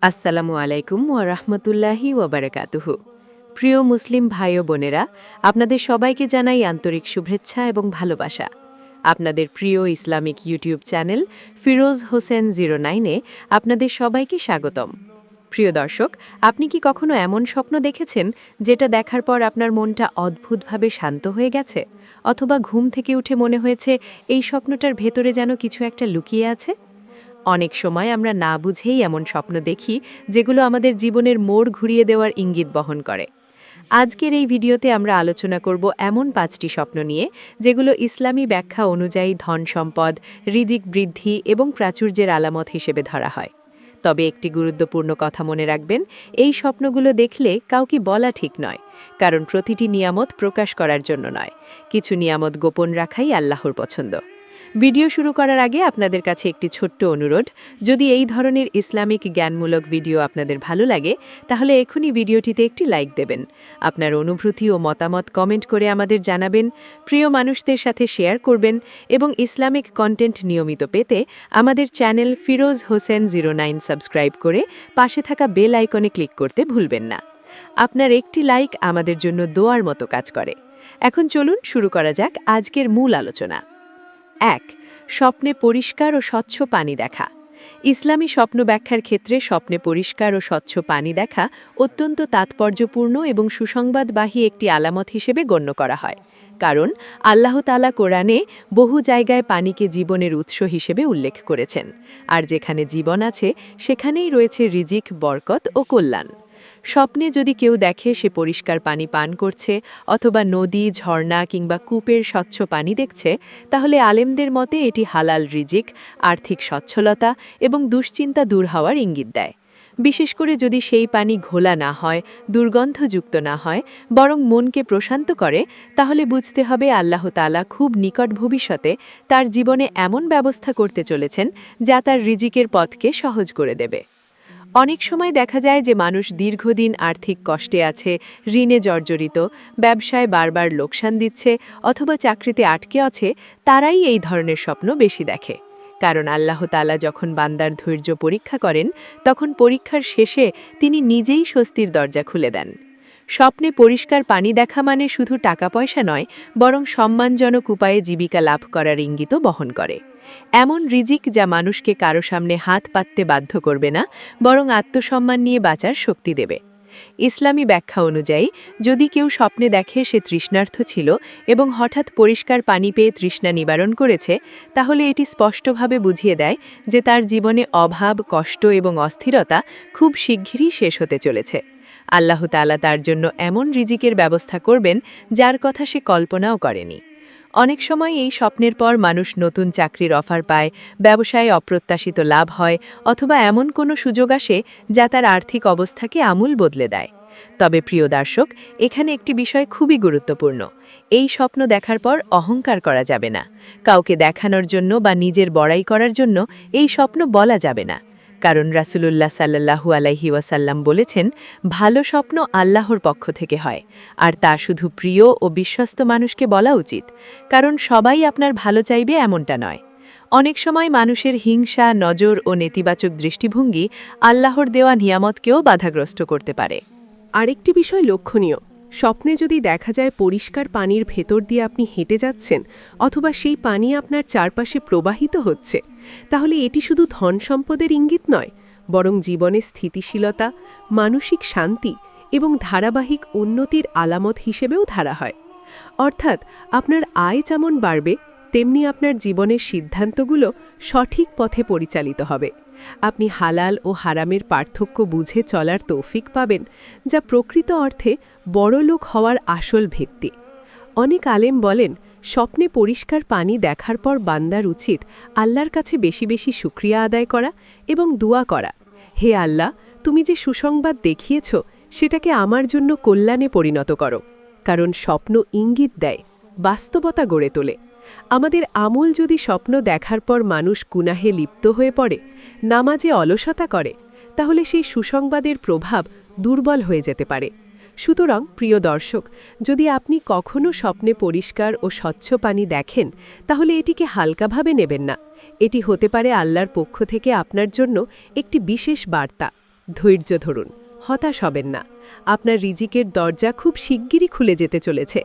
আসসালামু আলাইকুম ওয়া রাহমাতুল্লাহি ওয়া বারাকাতুহু। প্রিয় মুসলিম ভাই ও বোনেরা, আপনাদের সবাইকে জানাই আন্তরিক শুভেচ্ছা এবং ভালোবাসা। আপনাদের প্রিয় Islamic YouTube channel Firoz Hossain 09-এ আপনাদের সবাইকে স্বাগতম। প্রিয় দর্শক, আপনি কি কখনো এমন স্বপ্ন দেখেছেন যেটা দেখার পর আপনার মনটা অদ্ভুতভাবে শান্ত হয়ে গেছে, অথবা ঘুম থেকে উঠে মনে হয়েছে এই স্বপ্নটার ভেতরে যেন কিছু একটা লুকিয়ে আছে? অনেক সময় আমরা না বুঝেই এমন স্বপ্ন দেখি যেগুলো আমাদের জীবনের মোড় ঘুরিয়ে দেওয়ার ইঙ্গিত বহন করে। আজকের এই ভিডিওতে আমরা আলোচনা করব এমন 5টি স্বপ্ন নিয়ে যেগুলো ইসলামী ব্যাখ্যা অনুযায়ী ধন সম্পদ, রিজিক বৃদ্ধি এবং প্রাচুর্যের আলামত হিসেবে ধরা হয়। তবে একটি গুরুত্বপূর্ণ কথা মনে রাখবেন, এই স্বপ্নগুলো দেখলে কাউকে বলা ঠিক নয়, কারণ প্রতিটি নিয়ামত প্রকাশ করার জন্য নয়, কিছু নিয়ামত গোপন রাখাই আল্লাহর পছন্দ। ভিডিও শুরু করার আগে আপনাদের কাছে একটি ছোট্ট অনুরোধ, যদি এই ধরনের ইসলামিক জ্ঞানমূলক ভিডিও আপনাদের ভালো লাগে তাহলে এখনই ভিডিওটিতে একটি লাইক দেবেন, আপনার অনুভূতি ও মতামত কমেন্ট করে আমাদের জানাবেন, প্রিয় মানুষদের সাথে শেয়ার করবেন এবং ইসলামিক কন্টেন্ট নিয়মিত পেতে আমাদের চ্যানেল ফিরোজ হোসেন 09 সাবস্ক্রাইব করে পাশে থাকা বেল আইকনে ক্লিক করতে ভুলবেন না। আপনার একটি লাইক আমাদের জন্য দোয়ার মতো কাজ করে। এখন চলুন শুরু করা যাক আজকের মূল আলোচনা। 1. স্বপ্নে পরিষ্কার ও স্বচ্ছ পানি দেখা। ইসলামী স্বপ্ন ব্যাখ্যার ক্ষেত্রে স্বপ্নে পরিষ্কার ও স্বচ্ছ পানি দেখা অত্যন্ত তাৎপর্যপূর্ণ এবং সুসংবাদবাহী একটি আলামত হিসেবে গণ্য করা হয়, কারণ আল্লাহ তাআলা কোরআনে বহু জায়গায় পানিকে জীবনের উৎস হিসেবে উল্লেখ করেছেন, আর যেখানে জীবন আছে সেখানেই রয়েছে রিজিক, বরকত ও কল্যাণ। স্বপ্নে যদি কেউ দেখে সে পরিষ্কার পানি পান করছে অথবা নদী, ঝর্ণা কিংবা কূপের স্বচ্ছ পানি দেখছে, তাহলে আলেমদের মতে এটি হালাল রিজিক, আর্থিক সচ্ছলতা এবং দুশ্চিন্তা দূর হওয়ার ইঙ্গিত দেয়। বিশেষ করে যদি সেই পানি ঘোলা না হয়, দুর্গন্ধযুক্ত না হয়, বরং মনকে প্রশান্ত করে, তাহলে বুঝতে হবে আল্লাহ তাআলা খুব নিকট ভবিষ্যতে তার জীবনে এমন ব্যবস্থা করতে চলেছেন যা তার রিজিকের পথকে সহজ করে দেবে। অনেক সময় দেখা যায় যে মানুষ দীর্ঘদিন আর্থিক কষ্টে আছে, ঋণে জর্জরিত, ব্যবসায় বারবার লোকসান দিচ্ছে অথবা চাকরিতে আটকে আছে, তারাই এই ধরনের স্বপ্ন বেশি দেখে। কারণ আল্লাহ তাআলা যখন বান্দার ধৈর্য পরীক্ষা করেন, তখন পরীক্ষার শেষে তিনি নিজেই স্বস্তির দরজা খুলে দেন। স্বপ্নে পরিষ্কার পানি দেখা মানে শুধু টাকা পয়সা নয়, বরং সম্মানজনক উপায়ে জীবিকা লাভ করার ইঙ্গিতও বহন করে। এমন রিজিক যা মানুষকে কারো সামনে হাত পাততে বাধ্য করবে না, বরং আত্মসম্মান নিয়ে বাঁচার শক্তি দেবে। ইসলামী ব্যাখ্যা অনুযায়ী যদি কেউ স্বপ্নে দেখে সে তৃষ্ণার্ত ছিল এবং হঠাৎ পরিষ্কার পানি পেয়ে তৃষ্ণা নিবারণ করেছে, তাহলে এটি স্পষ্টভাবে বুঝিয়ে দেয় যে তার জীবনে অভাব, কষ্ট এবং অস্থিরতা খুব শিগগিরই শেষ হতে চলেছে। আল্লাহ তাআলা তার জন্য এমন রিজিকের ব্যবস্থা করবেন যার কথা সে কল্পনাও করেনি। অনেক সময় এই স্বপ্নের পর মানুষ নতুন চাকরির অফার পায়, ব্যবসায়ে অপ্রত্যাশিত লাভ হয় অথবা এমন কোনো সুযোগ আসে যা তার আর্থিক অবস্থাকে আমূল বদলে দেয়। তবে প্রিয় দর্শক, এখানে একটি বিষয় খুবই গুরুত্বপূর্ণ। এই স্বপ্ন দেখার পর অহংকার করা যাবে না। কাউকে দেখানোর জন্য বা নিজের বড়াই করার জন্য এই স্বপ্ন বলা যাবে না, কারণ রাসূলুল্লাহ সাল্লাল্লাহু আলাইহি ওয়াসাল্লাম বলেছেন, ভালো স্বপ্ন আল্লাহর পক্ষ থেকে হয়, আর তা শুধু প্রিয় ও বিশ্বস্ত মানুষকে বলা উচিত, কারণ সবাই আপনার ভালো চাইবে এমনটা নয়। অনেক সময় মানুষের হিংসা, নজর ও নেতিবাচক দৃষ্টিভঙ্গি আল্লাহর দেওয়া নিয়ামতকেও বাধাগ্রস্ত করতে পারে। আরেকটি বিষয় লক্ষণীয়, স্বপ্নে যদি দেখা যায় পরিষ্কার পানির ভেতর দিয়ে আপনি হেঁটে যাচ্ছেন অথবা সেই পানি আপনার চারপাশে প্রবাহিত হচ্ছে, তাহলে এটি শুধু ধন সম্পদের ইঙ্গিত নয়, বরং জীবনে স্থিতিশীলতা, মানসিক শান্তি এবং ধারাবাহিক উন্নতির আলামত হিসেবেও ধরা হয়। অর্থাৎ আপনার আয় যেমন বাড়বে, তেমনি আপনার জীবনের সিদ্ধান্তগুলো সঠিক পথে পরিচালিত হবে। আপনি হালাল ও হারামের পার্থক্য বুঝে চলার তৌফিক পাবেন, যা প্রকৃত অর্থে বড়লোক হওয়ার আসল ভিত্তি। অনেক আলেম বলেন, স্বপ্নে পরিষ্কার পানি দেখার পর বান্দার উচিত আল্লাহর কাছে বেশি বেশি শুকরিয়া আদায় করা এবং দোয়া করা, হে আল্লাহ, তুমি যে সুসংবাদ দেখিয়েছ সেটাকে আমার জন্য কল্যাণে পরিণত করো। কারণ স্বপ্ন ইঙ্গিত দেয়, বাস্তবতা গড়ে তোলে। আমাদের আমল যদি স্বপ্ন দেখার পর মানুষ গুনাহে লিপ্ত হয়ে পড়ে, নামাজে অলসতা করে, তাহলে সেই সুসংবাদের প্রভাব দুর্বল হয়ে যেতে পারে। সুতরাং প্রিয় দর্শক, যদি আপনি কখনো স্বপ্নে পরিষ্কার ও স্বচ্ছ পানি দেখেন, তাহলে এটিকে হালকাভাবে নেবেন না। এটি হতে পারে আল্লাহর পক্ষ থেকে আপনার জন্য একটি বিশেষ বার্তা। ধৈর্য ধরুন, হতাশ হবেন না। আপনার রিজিকের দরজা খুব শিগগিরই খুলে যেতে চলেছে।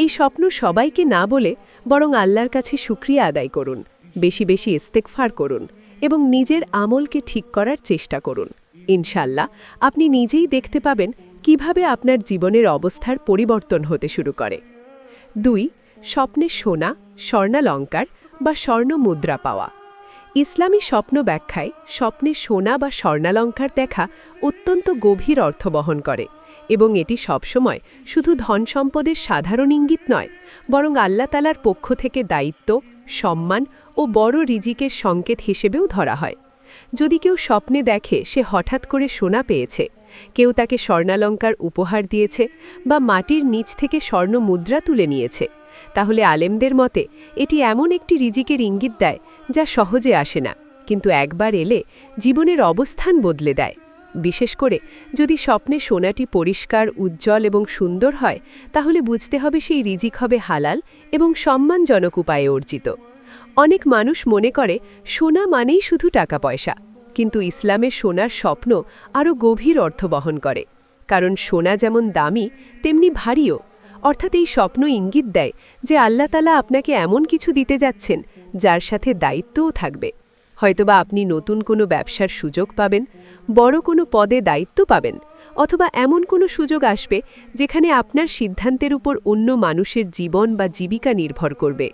এই স্বপ্ন সবাইকে না বলে বরং আল্লাহর কাছে শুকরিয়া আদায় করুন, বেশি বেশি ইস্তেগফার করুন এবং নিজের আমলকে ঠিক করার চেষ্টা করুন। ইনশাল্লাহ আপনি নিজেই দেখতে পাবেন কিভাবে আপনার জীবনের অবস্থার পরিবর্তন হতে শুরু করে। 2. স্বপ্নে সোনা, স্বর্ণালঙ্কার বা স্বর্ণ মুদ্রা পাওয়া। ইসলামী স্বপ্ন ব্যাখ্যায় স্বপ্নে সোনা বা স্বর্ণালঙ্কার দেখা অত্যন্ত গভীর অর্থ বহন করে এবং এটি সবসময় শুধু ধন সম্পদের সাধারণ ইঙ্গিত নয়, বরং আল্লাহ তাআলার পক্ষ থেকে দায়িত্ব, সম্মান ও বড় রিজিকের সংকেত হিসেবেও ধরা হয়। যদি কেউ স্বপ্নে দেখে সে হঠাৎ করে সোনা পেয়েছে, কেউ তাকে স্বর্ণালঙ্কার উপহার দিয়েছে বা মাটির নিচ থেকে স্বর্ণ মুদ্রা তুলে নিয়েছে, তাহলে আলেমদের মতে এটি এমন একটি রিজিকের ইঙ্গিত দেয় যা সহজে আসে না, কিন্তু একবার এলে জীবনের অবস্থান বদলে দেয়। বিশেষ করে যদি স্বপ্নে সোনাটি পরিষ্কার, উজ্জ্বল এবং সুন্দর হয়, তাহলে বুঝতে হবে সেই রিজিক হবে হালাল এবং সম্মানজনক উপায়ে অর্জিত। অনেক মানুষ মনে করে সোনা মানেই শুধু টাকা পয়সা, কিন্তু ইসলামে সোনার স্বপ্ন আরও গভীর অর্থ বহন করে। কারণ সোনা যেমন দামি তেমনি ভারীও। অর্থাৎ এই স্বপ্ন ইঙ্গিত দেয় যে আল্লাহ তাআলা আপনাকে এমন কিছু দিতে যাচ্ছেন যার সাথে দায়িত্বও থাকবে। হয়তোবা আপনি নতুন কোনো ব্যবসার সুযোগ পাবেন, বড় কোনো পদে দায়িত্ব পাবেন, অথবা এমন কোনো সুযোগ আসবে যেখানে আপনার সিদ্ধান্তের উপর অন্য মানুষের জীবন বা জীবিকা নির্ভর করবে।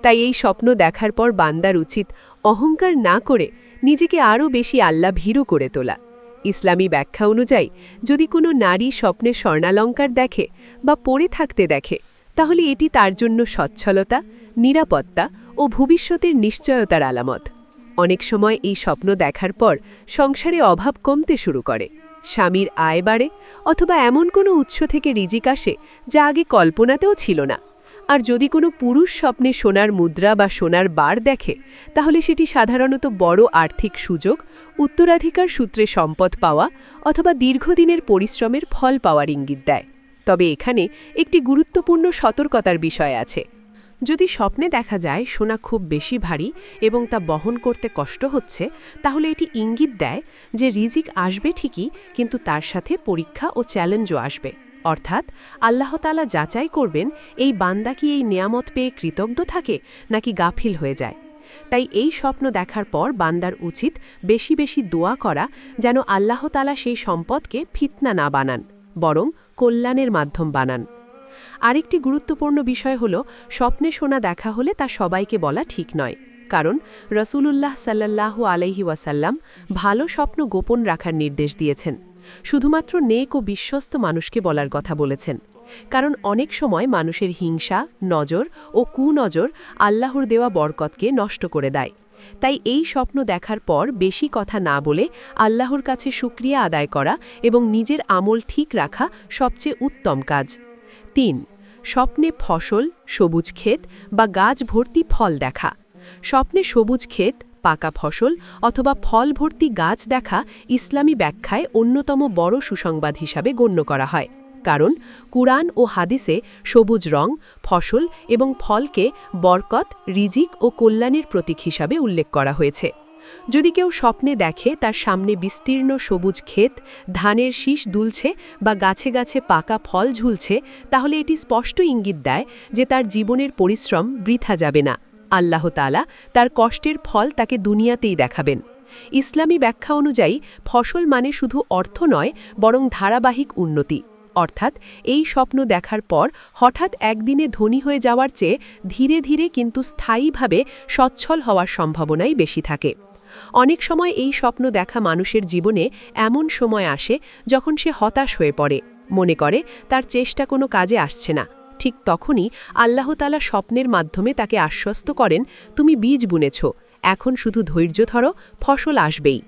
তাই এই স্বপ্ন দেখার পর বান্দার উচিত অহংকার না করে নিজেকে আরও বেশি আল্লাহ ভীরু করে তোলা। ইসলামী ব্যাখ্যা অনুযায়ী যদি কোনো নারী স্বপ্নে স্বর্ণালঙ্কার দেখে বা পরে থাকতে দেখে, তাহলে এটি তার জন্য সচ্ছলতা, নিরাপত্তা ও ভবিষ্যতের নিশ্চয়তার আলামত। অনেক সময় এই স্বপ্ন দেখার পর সংসারে অভাব কমতে শুরু করে, স্বামীর আয় বাড়ে, অথবা এমন কোনো উৎস থেকে রিজিক আসে যা আগে কল্পনাতেও ছিল না। আর যদি কোনো পুরুষ স্বপ্নে সোনার মুদ্রা বা সোনার বার দেখে, তাহলে সেটি সাধারণত বড় আর্থিক সুযোগ, উত্তরাধিকার সূত্রে সম্পদ পাওয়া অথবা দীর্ঘদিনের পরিশ্রমের ফল পাওয়ার ইঙ্গিত দেয়। তবে এখানে একটি গুরুত্বপূর্ণ সতর্কতার বিষয় আছে। যদি স্বপ্নে দেখা যায় সোনা খুব বেশি ভারী এবং তা বহন করতে কষ্ট হচ্ছে, তাহলে এটি ইঙ্গিত দেয় যে রিজিক আসবে ঠিকই, কিন্তু তার সাথে পরীক্ষা ও চ্যালেঞ্জও আসবে। অর্থাৎ আল্লাহ তাআলা যাচাই করবেন এই বান্দা কি এই নেয়ামত পেয়ে কৃতজ্ঞ থাকে নাকি গাফিল হয়ে যায়। তাই এই স্বপ্ন দেখার পর বান্দার উচিত বেশি বেশি দোয়া করা, যেন আল্লাহ তাআলা সেই সম্পদকে ফিতনা না বানান, বরং কল্যাণের মাধ্যম বানান। আরেকটি গুরুত্বপূর্ণ বিষয় হল, স্বপ্নে সোনা দেখা হলে তা সবাইকে বলা ঠিক নয়। কারণ রাসূলুল্লাহ সাল্লাল্লাহু আলাইহি ওয়াসাল্লাম ভালো স্বপ্ন গোপন রাখার নির্দেশ দিয়েছেন। শুধুমাত্র নেক ও বিশ্বস্ত মানুষকে বলার কথা বলেছেন। কারণ অনেক সময় মানুষের হিংসা, নজর ও কুনজর আল্লাহর দেওয়া বরকতকে নষ্ট করে দেয়। তাই এই স্বপ্ন দেখার পর বেশি কথা না বলে আল্লাহর কাছে শুকরিয়া আদায় করা এবং নিজের আমল ঠিক রাখা সবচেয়ে উত্তম কাজ। 3. স্বপ্নে ফসল, সবুজ ক্ষেত বা গাছ ভর্তি ফল দেখা। স্বপ্নে সবুজ ক্ষেত, পাকা ফসল অথবা ফল ভর্তি গাছ দেখা ইসলামী ব্যাখ্যায় অন্যতম বড় সুসংবাদ হিসাবে গণ্য করা হয়। কারণ কুরআন ও হাদিসে সবুজ রং, ফসল এবং ফলকে বরকত, রিজিক ও কল্যাণের প্রতীক হিসাবে উল্লেখ করা হয়েছে। যদি কেউ স্বপ্নে দেখে তার সামনে বিস্তীর্ণ সবুজ ক্ষেত, ধানের শীষ দুলছে বা গাছে গাছে পাকা ফল ঝুলছে, তাহলে এটি স্পষ্ট ইঙ্গিত দেয় যে তার জীবনের পরিশ্রম বৃথা যাবে না। আল্লাহ তাআলা তার কষ্টের ফল তাকে দুনিয়াতেই দেখাবেন। ইসলামী ব্যাখ্যা অনুযায়ী ফসল মানে শুধু অর্থ নয়, বরং ধারাবাহিক উন্নতি। অর্থাৎ এই স্বপ্ন দেখার পর হঠাৎ একদিনে ধনী হয়ে যাওয়ার চেয়ে ধীরে ধীরে কিন্তু স্থায়ীভাবে সচ্ছল হওয়ার সম্ভাবনাই বেশি থাকে। অনেক সময় এই স্বপ্ন দেখা মানুষের জীবনে এমন সময় আসে যখন সে হতাশ হয়ে পড়ে, মনে করে তার চেষ্টা কোনো কাজে আসছে না। ঠিক তখনই আল্লাহ তাআলা স্বপ্নের মাধ্যমে তাকে আশ্বস্ত করেন, তুমি বীজ বুনেছ, এখন শুধু ধৈর্য ধরো, ফসল আসবেই।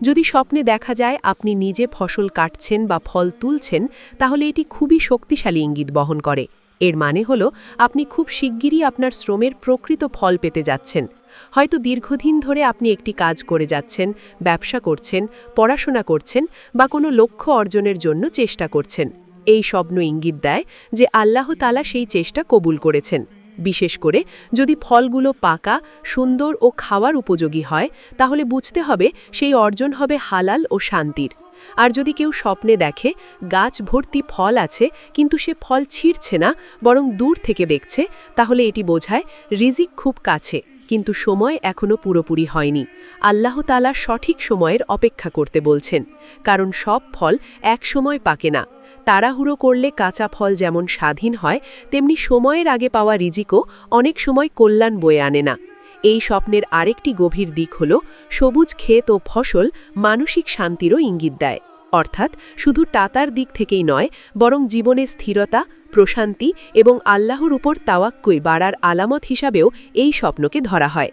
যদি স্বপ্নে দেখা যায় আপনি নিজে ফসল কাটছেন বা ফল তুলছেন, তাহলে এটি খুবই শক্তিশালী ইঙ্গিত বহন করে। এর মানে হল আপনি খুব শিগগিরই আপনার শ্রমের প্রকৃত ফল পেতে যাচ্ছেন। হয়তো দীর্ঘদিন ধরে আপনি একটি কাজ করে যাচ্ছেন, ব্যবসা করছেন, পড়াশোনা করছেন বা কোনো লক্ষ্য অর্জনের জন্য চেষ্টা করছেন। এই স্বপ্ন ইঙ্গিত দেয় যে আল্লাহ তাআলা সেই চেষ্টা কবুল করেছেন। বিশেষ করে যদি ফলগুলো পাকা, সুন্দর ও খাওয়ার উপযোগী হয়, তাহলে বুঝতে হবে সেই অর্জন হবে হালাল ও শান্তির। আর যদি কেউ স্বপ্নে দেখে গাছ ভর্তি ফল আছে কিন্তু সে ফল ছিঁড়ছে না বরং দূর থেকে দেখছে, তাহলে এটি বোঝায় রিজিক খুব কাছে, কিন্তু সময় এখনো পুরোপুরি হয়নি। আল্লাহ তাআলা সঠিক সময়ের অপেক্ষা করতে বলছেন, কারণ সব ফল এক সময় পাকে না। তাড়াহুড়ো করলে কাঁচা ফল যেমন স্বাধীন হয়, তেমনি সময়ের আগে পাওয়া রিজিকও অনেক সময় কল্যাণ বয়ে আনে না। এই স্বপ্নের আরেকটি গভীর দিক হল সবুজ ক্ষেত ও ফসল মানসিক শান্তিরও ইঙ্গিত দেয়। অর্থাৎ শুধু টাকার দিক থেকেই নয়, বরং জীবনে স্থিরতা, প্রশান্তি এবং আল্লাহর উপর তাওয়াক্কুল বাড়ার আলামত হিসাবেও এই স্বপ্নকে ধরা হয়।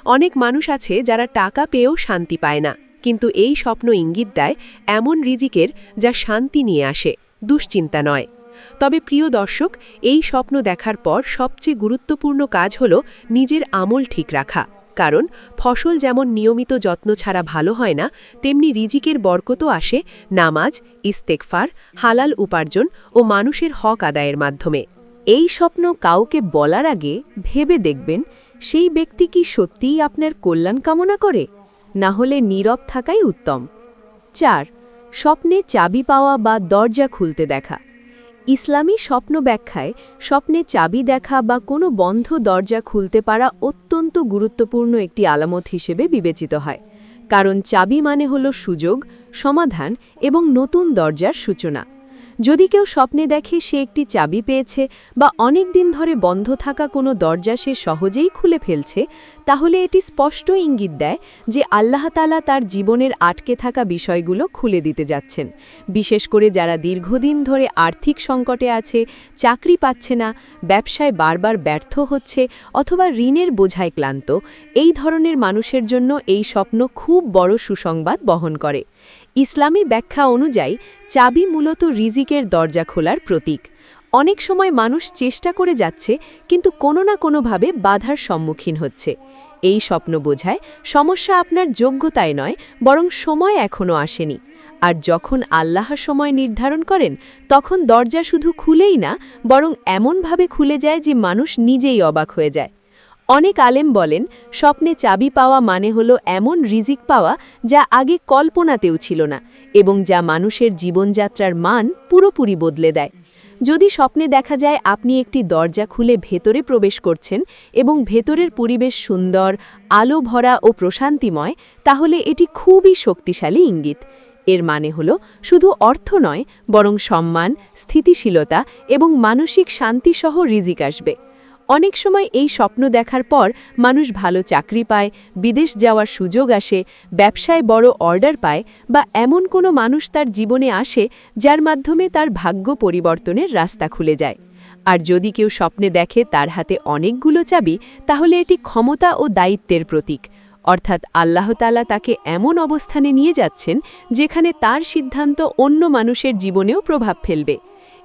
অনেক মানুষ আছে যারা টাকা পেয়েও শান্তি পায় না, কিন্তু এই স্বপ্ন ইঙ্গিত দেয় এমন রিজিকের যা শান্তি নিয়ে আসে, দুশ্চিন্তা নয়। তবে প্রিয় দর্শক, এই স্বপ্ন দেখার পর সবচেয়ে গুরুত্বপূর্ণ কাজ হল নিজের আমল ঠিক রাখা। কারণ ফসল যেমন নিয়মিত যত্ন ছাড়া ভালো হয় না, তেমনি রিজিকের বরকতও আসে নামাজ, ইস্তেগফার, হালাল উপার্জন ও মানুষের হক আদায়ের মাধ্যমে। এই স্বপ্ন কাউকে বলার আগে ভেবে দেখবেন সেই ব্যক্তি কি সত্যিই আপনার কল্যাণ কামনা করে, না হলে নীরব থাকাই উত্তম। 4. স্বপ্নে চাবি পাওয়া বা দরজা খুলতে দেখা। ইসলামী স্বপ্ন ব্যাখ্যায় স্বপ্নে চাবি দেখা বা কোনো বন্ধ দরজা খুলতে পারা অত্যন্ত গুরুত্বপূর্ণ একটি আলামত হিসেবে বিবেচিত হয়, কারণ চাবি মানে হল সুযোগ, সমাধান এবং নতুন দরজার সূচনা। যদি কেউ স্বপ্নে দেখে সে একটি চাবি পেয়েছে বা অনেক দিন ধরে বন্ধ থাকা কোনো দরজা সে সহজেই খুলে ফেলছে, তাহলে এটি স্পষ্ট ইঙ্গিত দেয় যে আল্লাহ তাআলা তার জীবনের আটকে থাকা বিষয়গুলো খুলে দিতে যাচ্ছেন। বিশেষ করে যারা দীর্ঘদিন ধরে আর্থিক সংকটে আছে, চাকরি পাচ্ছে না, ব্যবসায় বারবার ব্যর্থ হচ্ছে অথবা ঋণের বোঝায় ক্লান্ত, এই ধরনের মানুষের জন্য এই স্বপ্ন খুব বড় সুসংবাদ বহন করে। ইসলামী ব্যাখ্যা অনুযায়ী চাবি মূলত রিজিকের দরজা খোলার প্রতীক। অনেক সময় মানুষ চেষ্টা করে যাচ্ছে কিন্তু কোনো না কোনোভাবে বাধার সম্মুখীন হচ্ছে। এই স্বপ্ন বোঝায় সমস্যা আপনার যোগ্যতায় নয়, বরং সময় এখনও আসেনি। আর যখন আল্লাহ সময় নির্ধারণ করেন, তখন দরজা শুধু খুলেই না, বরং এমনভাবে খুলে যায় যে মানুষ নিজেই অবাক হয়ে যায়। অনেক আলেম বলেন স্বপ্নে চাবি পাওয়া মানে হলো এমন রিজিক পাওয়া যা আগে কল্পনাতেও ছিল না এবং যা মানুষের জীবনযাত্রার মান পুরোপুরি বদলে দেয়। যদি স্বপ্নে দেখা যায় আপনি একটি দরজা খুলে ভেতরে প্রবেশ করছেন এবং ভেতরের পরিবেশ সুন্দর, আলো ভরা ও প্রশান্তিময়, তাহলে এটি খুবই শক্তিশালী ইঙ্গিত। এর মানে হলো শুধু অর্থ নয়, বরং সম্মান, স্থিতিশীলতা এবং মানসিক শান্তিসহ রিজিক আসবে। অনেক সময় এই স্বপ্ন দেখার পর মানুষ ভালো চাকরি পায়, বিদেশ যাওয়ার সুযোগ আসে, ব্যবসায় বড় অর্ডার পায় বা এমন কোনো মানুষ তার জীবনে আসে যার মাধ্যমে তার ভাগ্য পরিবর্তনের রাস্তা খুলে যায়। আর যদি কেউ স্বপ্নে দেখে তার হাতে অনেকগুলো চাবি, তাহলে এটি ক্ষমতা ও দায়িত্বের প্রতীক। অর্থাৎ আল্লাহ তাআলা তাকে এমন অবস্থানে নিয়ে যাচ্ছেন যেখানে তার সিদ্ধান্ত অন্য মানুষের জীবনেও প্রভাব ফেলবে।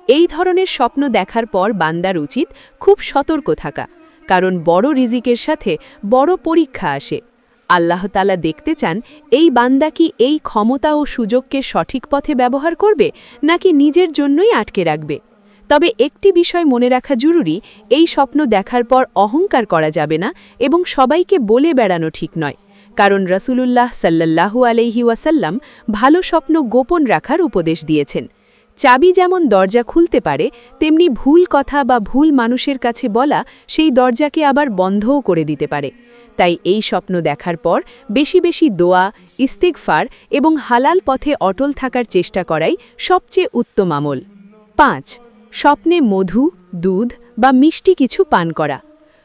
এই ধরনের স্বপ্ন দেখার পর বান্দার উচিত খুব সতর্ক থাকা, কারণ বড় রিজিকের সাথে বড় পরীক্ষা আসে। আল্লাহ তাআলা দেখতে চান এই বান্দা কি এই ক্ষমতা ও সুযোগকে সঠিক পথে ব্যবহার করবে নাকি নিজের জন্যই আটকে রাখবে। তবে একটি বিষয় মনে রাখা জরুরি, এই স্বপ্ন দেখার পর অহংকার করা যাবে না এবং সবাইকে বলে বেড়ানো ঠিক নয়, কারণ রাসূলুল্লাহ সাল্লাল্লাহু আলাইহি ওয়াসাল্লাম ভালো স্বপ্ন গোপন রাখার উপদেশ দিয়েছেন। চাবি যেমন দরজা খুলতে পারে, তেমনি ভুল কথা বা ভুল মানুষের কাছে বলা সেই দরজাকে আবার বন্ধও করে দিতে পারে। তাই এই স্বপ্ন দেখার পর বেশি বেশি দোয়া, ইস্তেগফার এবং হালাল পথে অটল থাকার চেষ্টা করাই সবচেয়ে উত্তম আমল। 5. স্বপ্নে মধু, দুধ বা মিষ্টি কিছু পান করা।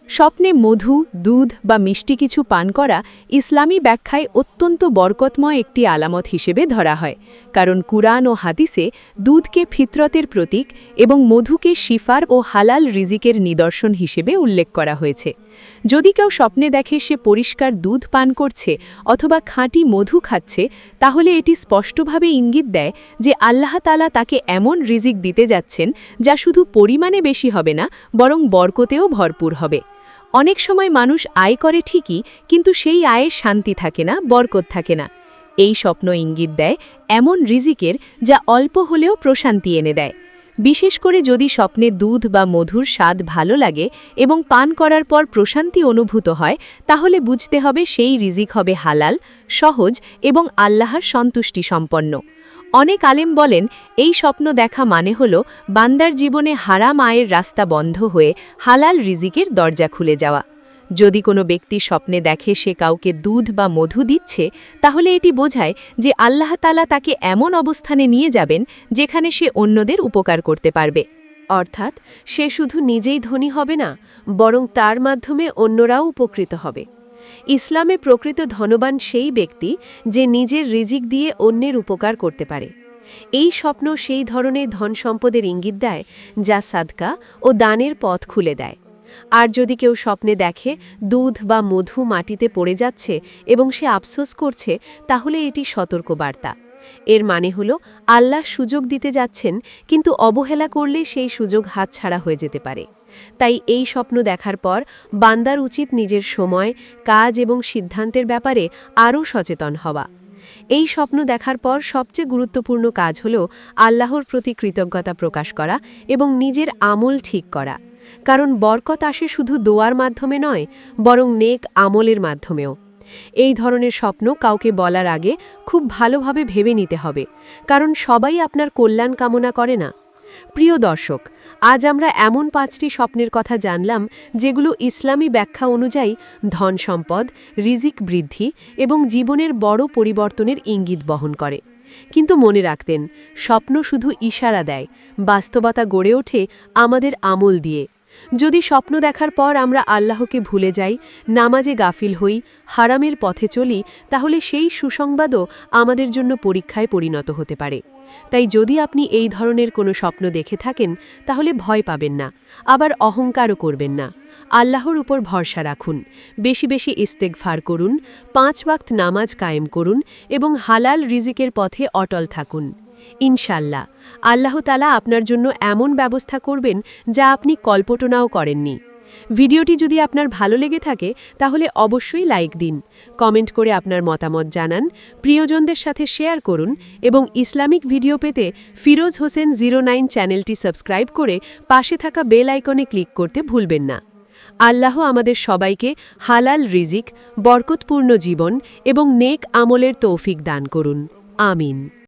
স্বপ্নে মধু, দুধ বা মিষ্টি কিছু পান করা ইসলামী ব্যাখ্যায় অত্যন্ত বরকতময় একটি আলামত হিসেবে ধরা হয়, কারণ কুরআন ও হাদিসে দুধকে ফিতরতের প্রতীক এবং মধুকে শিফার ও হালাল রিজিকের নিদর্শন হিসেবে উল্লেখ করা হয়েছে। যদি কেউ স্বপ্নে দেখে সে পরিষ্কার দুধ পান করছে অথবা খাঁটি মধু খাচ্ছে, তাহলে এটি স্পষ্টভাবে ইঙ্গিত দেয় যে আল্লাহ তাআলা তাকে এমন রিজিক দিতে যাচ্ছেন যা শুধু পরিমাণে বেশি হবে না, বরং বরকতেও ভরপুর হবে। অনেক সময় মানুষ আয় করে ঠিকই, কিন্তু সেই আয়ে শান্তি থাকে না, বরকত থাকে না। এই স্বপ্ন ইঙ্গিত দেয় এমন রিজিকের যা অল্প হলেও প্রশান্তি এনে দেয়। বিশেষ করে যদি স্বপ্নে দুধ বা মধুর স্বাদ ভালো লাগে এবং পান করার পর প্রশান্তি অনুভূত হয়, তাহলে বুঝতে হবে সেই রিজিক হবে হালাল, সহজ এবং আল্লাহর সন্তুষ্টি সম্পন্ন। অনেক আলেম বলেন এই স্বপ্ন দেখা মানে হল বান্দার জীবনে হারাম আয়ের রাস্তা বন্ধ হয়ে হালাল রিজিকের দরজা খুলে যাওয়া। যদি কোনো ব্যক্তি স্বপ্নে দেখে সে কাউকে দুধ বা মধু দিচ্ছে, তাহলে এটি বোঝায় যে আল্লাহ তাআলা তাকে এমন অবস্থানে নিয়ে যাবেন যেখানে সে অন্যদের উপকার করতে পারবে। অর্থাৎ সে শুধু নিজেই ধনী হবে না, বরং তার মাধ্যমে অন্যরাও উপকৃত হবে। ইসলামে প্রকৃত ধনবান সেই ব্যক্তি যে নিজের রিজিক দিয়ে অন্যের উপকার করতে পারে। এই স্বপ্ন সেই ধরনের ধন সম্পদের ইঙ্গিত দেয় যা সাদকা ও দানের পথ খুলে দেয়। আর যদি কেউ স্বপ্নে দেখে দুধ বা মধু মাটিতে পড়ে যাচ্ছে এবং সে আফসোস করছে, তাহলে এটি সতর্কবার্তা। এর মানে হল আল্লাহ সুযোগ দিতে যাচ্ছেন, কিন্তু অবহেলা করলে সেই সুযোগ হাতছাড়া হয়ে যেতে পারে। তাই এই স্বপ্ন দেখার পর বান্দার উচিত নিজের সময়, কাজ এবং সিদ্ধান্তের ব্যাপারে আরও সচেতন হওয়া। এই স্বপ্ন দেখার পর সবচেয়ে গুরুত্বপূর্ণ কাজ হল আল্লাহর প্রতি কৃতজ্ঞতা প্রকাশ করা এবং নিজের আমল ঠিক করা। কারণ বরকত আসে শুধু দোয়ার মাধ্যমে নয়, বরং নেক আমলের মাধ্যমেও। এই ধরনের স্বপ্ন কাউকে বলার আগে খুব ভালোভাবে ভেবে নিতে হবে, কারণ সবাই আপনার কল্যাণ কামনা করে না। প্রিয় দর্শক, আজ আমরা এমন 5টি স্বপ্নের কথা জানলাম যেগুলো ইসলামী ব্যাখ্যা অনুযায়ী ধন সম্পদ, রিজিক বৃদ্ধি এবং জীবনের বড় পরিবর্তনের ইঙ্গিত বহন করে। কিন্তু মনে রাখতেন, স্বপ্ন শুধু ইশারা দেয়, বাস্তবতা গড়ে ওঠে আমাদের আমল দিয়ে। যদি স্বপ্ন দেখার পর আমরা আল্লাহকে ভুলে যাই, নামাজে গাফিল হই, হারামের পথে চলি, তাহলে সেই সুসংবাদও আমাদের জন্য পরীক্ষায় পরিণত হতে পারে। তাই যদি আপনি এই ধরনের কোনো স্বপ্ন দেখে থাকেন, তাহলে ভয় পাবেন না, আবার অহংকারও করবেন না। আল্লাহর উপর ভরসা রাখুন, বেশি বেশি ইস্তেগফার করুন, 5 ওয়াক্ত নামাজ কায়েম করুন এবং হালাল রিজিকের পথে অটল থাকুন। ইনশাল্লাহ আল্লাহ তাআলা আপনার জন্য এমন ব্যবস্থা করবেন যা আপনি কল্পনাও করেননি। ভিডিওটি যদি আপনার ভালো লেগে থাকে তাহলে অবশ্যই লাইক দিন, কমেন্ট করে আপনার মতামত জানান, প্রিয়জনদের সাথে শেয়ার করুন এবং ইসলামিক ভিডিও পেতে ফিরোজ হোসেন 09 চ্যানেলটি সাবস্ক্রাইব করে পাশে থাকা বেল আইকনে ক্লিক করতে ভুলবেন না। আল্লাহ আমাদের সবাইকে হালাল রিজিক, বরকতপূর্ণ জীবন এবং নেক আমলের তৌফিক দান করুন। আমিন।